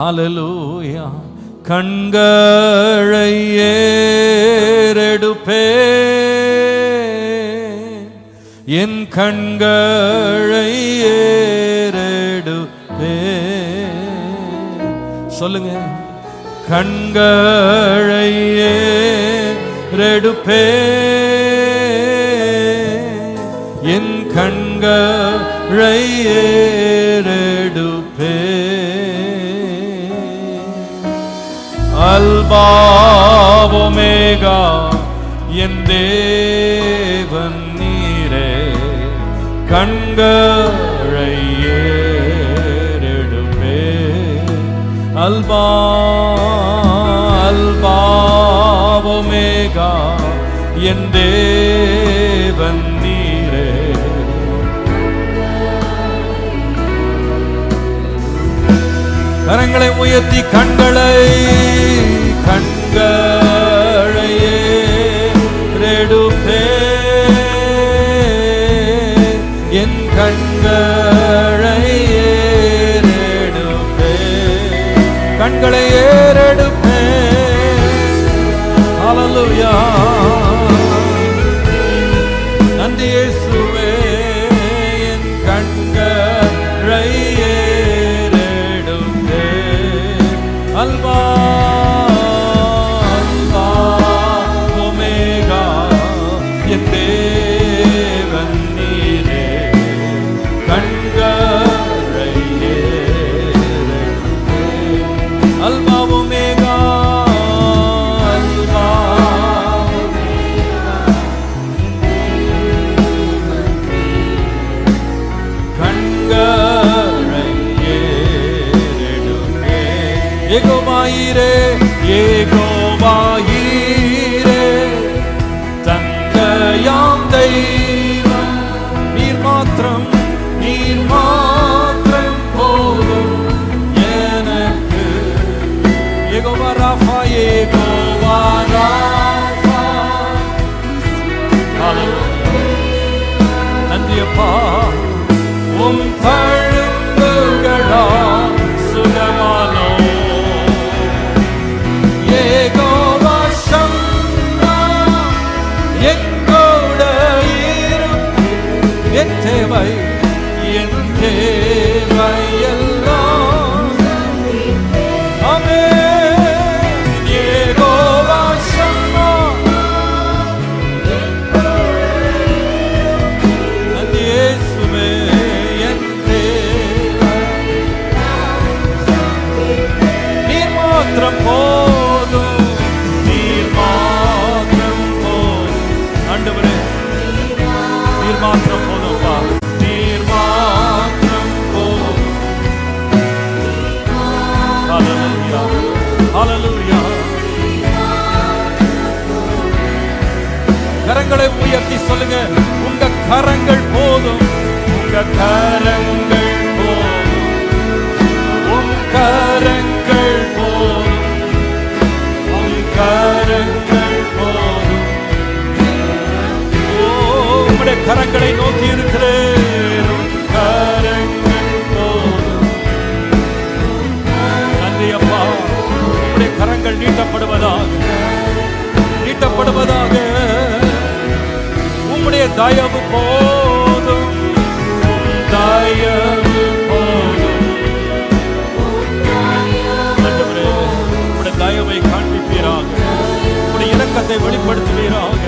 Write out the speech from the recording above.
ஹல்லேலூயா. கண்களை ஏறெடுப்பே, என் கண்களை ஏறெடுப்பே. சொல்லுங்க. கண்களை ஏறெடுப்பே, என் கண்களை ஏறெடுப்பே. அல்பா ஒமேகா என் தேவன் நீரே, கண்களை ஏறெடுப்பே. அல்பா அல்பா ஒமேகா என் தேவன் நீரே. கரங்களை உயர்த்தி கண்களை ஏறெடுப்பே, என் கண்களை ஏறெடுப்பே. கண்களை ஏறெடுப்பே. ஹல்லேலூயா. நன்றி இயேசுவே. என் கண்களை ஏறெடுப்பே. அல்பா அல்பா ஒமேகா என் தேவன் நீரே, கண்களை ஏறெடுப்பே. அல்பா ஒமேகா அல்பா கண்களை ஏறெடுப்பே. ஏகோவாயிரே ஏகோவாயிரே, தந்தையாம் தெய்வம் நீர் மாத்திரம் போதும் எனக்கு. ஏகோவா ராஃபா ஏகோவா ராஃபா. நன்றி அப்பா. உம் தழும்புகளா சுகமானோ. ஏகோவா ஷம்மா எங்கூட இருக்கும். என் தேவை எல்லாம் ஆமென். ஏகோவா ஷம்மா. நன்றி இயேசுவே. என் தேவை நீர் மாத்திரம் போதும், நீர் மாத்திரம் போதும். ஆண்டவரே நீர் மாத்திரம் போதும்ப்பா. நீர் மாத்திரம் போதும். ஹல்லேலூயா ஹல்லேலூயா. கரங்களை உயர்த்தி சொல்லுங்க. உங்க கரங்கள் போதும், உங்க கரங்கள் போதும், உன் கரங்கள் போதும், உன் கரங்கள் போதும். ஓ, உங்களுடைய கரங்களை நோக்கி இருக்கிறேன். உன் கரங்கள் போதும். நன்றி அப்பா. உங்களுடைய கரங்கள் நீட்டப்படுவதாக, நீட்டப்படுவதாக. உம்முடைய தயவு போதும், தயவு போதும். ஆண்டவரே, உம்முடைய தயவை காண்பிப்பீராக, உம்முடைய இரக்கத்தை வெளிப்படுத்துவீராக.